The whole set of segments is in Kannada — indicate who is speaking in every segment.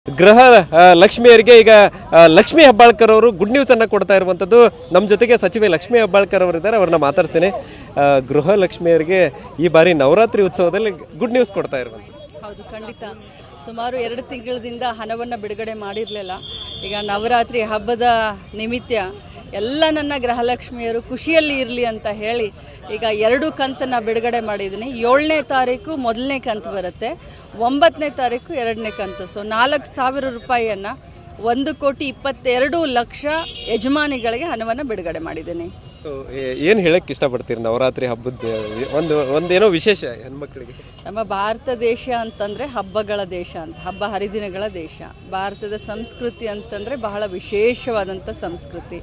Speaker 1: ಗೃಹ ಲಕ್ಷ್ಮಿಯರಿಗೆ ಈಗ ಲಕ್ಷ್ಮಿ ಹೆಬ್ಬಾಳ್ಕರ್ ಅವರು ಗುಡ್ ನ್ಯೂಸ್ ಅನ್ನು ಕೊಡ್ತಾ ಇರುವಂಥದ್ದು. ನಮ್ಮ ಜೊತೆಗೆ ಸಚಿವೆ ಲಕ್ಷ್ಮಿ ಹೆಬ್ಬಾಳ್ಕರ್ ಅವರು ಇದ್ದಾರೆ, ಅವ್ರನ್ನ ಮಾತಾಡ್ತೇನೆ. ಗೃಹ ಲಕ್ಷ್ಮಿಯರಿಗೆ ಈ ಬಾರಿ ನವರಾತ್ರಿ ಉತ್ಸವದಲ್ಲಿ ಗುಡ್ ನ್ಯೂಸ್ ಕೊಡ್ತಾ ಇರುವಂಥದ್ದು.
Speaker 2: ಹೌದು, ಖಂಡಿತ. ಸುಮಾರು 2 ತಿಂಗಳಿಂದ ಹಣವನ್ನು ಬಿಡುಗಡೆ ಮಾಡಿರಲಿಲ್ಲ. ಈಗ ನವರಾತ್ರಿ ಹಬ್ಬದ ನಿಮಿತ್ತ ಎಲ್ಲ ನನ್ನ ಗೃಹಲಕ್ಷ್ಮಿಯರು ಖುಷಿಯಲ್ಲಿ ಇರಲಿ ಅಂತ ಹೇಳಿ ಈಗ 2 ಕಂತನ್ನು ಬಿಡುಗಡೆ ಮಾಡಿದ್ದೀನಿ. 7ನೇ ತಾರೀಕು 1ನೇ ಕಂತು ಬರುತ್ತೆ, 9ನೇ ತಾರೀಕು 2ನೇ ಕಂತು. ಸೊ 4,000 ರೂಪಾಯಿಯನ್ನು 1,22,00,000 ಯಜಮಾನಿಗಳಿಗೆ ಹಣವನ್ನು ಬಿಡುಗಡೆ ಮಾಡಿದ್ದೀನಿ.
Speaker 1: ಸೊ ಏನು ಹೇಳಕ್ಕೆ ಇಷ್ಟಪಡ್ತೀರಿ ನವರಾತ್ರಿ ಹಬ್ಬದ ಒಂದೇನೋ ವಿಶೇಷ ಹೆಣ್ಮಕ್ಳಿಗೆ?
Speaker 2: ನಮ್ಮ ಭಾರತ ದೇಶ ಅಂತಂದರೆ ಹಬ್ಬಗಳ ದೇಶ ಅಂತ, ಹಬ್ಬ ಹರಿದಿನಗಳ ದೇಶ. ಭಾರತದ ಸಂಸ್ಕೃತಿ ಅಂತಂದರೆ ಬಹಳ ವಿಶೇಷವಾದಂಥ ಸಂಸ್ಕೃತಿ.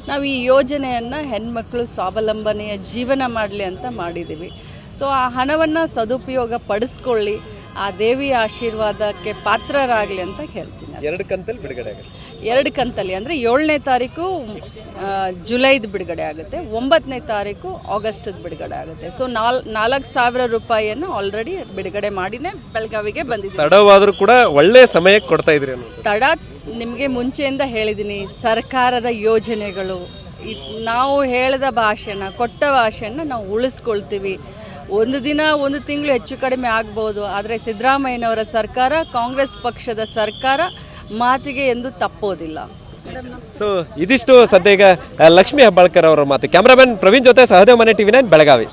Speaker 2: ನಾವು ಈ ಯೋಜನೆಯನ್ನು ಹೆಣ್ಮಕ್ಳು ಸ್ವಾವಲಂಬನೆಯ ಜೀವನ ಮಾಡಲಿ ಅಂತ ಮಾಡಿದ್ದೀವಿ. ಸೊ ಆ ಹಣವನ್ನು ಸದುಪಯೋಗ ಪಡಿಸ್ಕೊಳ್ಳಿ, ಆ ದೇವಿಯ ಆಶೀರ್ವಾದಕ್ಕೆ ಪಾತ್ರರಾಗಲಿ ಅಂತ ಹೇಳ್ತೀನಿ.
Speaker 1: 2 ಕಂತಲ್ಲಿ ಬಿಡುಗಡೆ ಆಗುತ್ತೆ.
Speaker 2: 2 ಕಂತಲ್ಲಿ ಅಂದರೆ 7ನೇ ತಾರೀಕು ಜುಲೈದು ಬಿಡುಗಡೆ ಆಗುತ್ತೆ, 9ನೇ ತಾರೀಕು ಆಗಸ್ಟದ ಬಿಡುಗಡೆ ಆಗುತ್ತೆ. ಸೊ 4,000 ರೂಪಾಯಿಯನ್ನು ಆಲ್ರೆಡಿ ಬಿಡುಗಡೆ ಮಾಡಿನೇ ಬೆಳಗಾವಿಗೆ ಬಂದಿದೆ.
Speaker 1: ತಡವಾದರೂ ಕೂಡ ಒಳ್ಳೆ ಸಮಯಕ್ಕೆ ಕೊಡ್ತಾ ಇದ್ರಿ ಅನ್ನೋದು.
Speaker 2: ತಡ ನಿಮಗೆ ಮುಂಚೆಯಿಂದ ಹೇಳಿದ್ದೀನಿ, ಸರ್ಕಾರದ ಯೋಜನೆಗಳು ನಾವು ಹೇಳಿದ ಭಾಷೆನ ಕೊಟ್ಟ ಭಾಷೆಯನ್ನು ನಾವು ಉಳಿಸ್ಕೊಳ್ತೀವಿ. ಒಂದು ದಿನ 1 ತಿಂಗಳು ಹೆಚ್ಚು ಕಡಿಮೆ ಆಗ್ಬೋದು, ಆದರೆ ಸಿದ್ದರಾಮಯ್ಯನವರ ಸರ್ಕಾರ, ಕಾಂಗ್ರೆಸ್ ಪಕ್ಷದ ಸರ್ಕಾರ ಮಾತಿಗೆ ಎಂದು ತಪ್ಪೋದಿಲ್ಲ.
Speaker 1: ಸೊ ಇದಿಷ್ಟು ಸದ್ಯ ಈಗ ಲಕ್ಷ್ಮಿ ಹೆಬ್ಬಾಳ್ಕರ್ ಅವರ ಮಾತು. ಕ್ಯಾಮ್ರಾಮನ್ ಪ್ರವೀಣ್ ಜೊತೆ ಸಹದೇವ್ ಮನೆ TV9 ಬೆಳಗಾವಿ.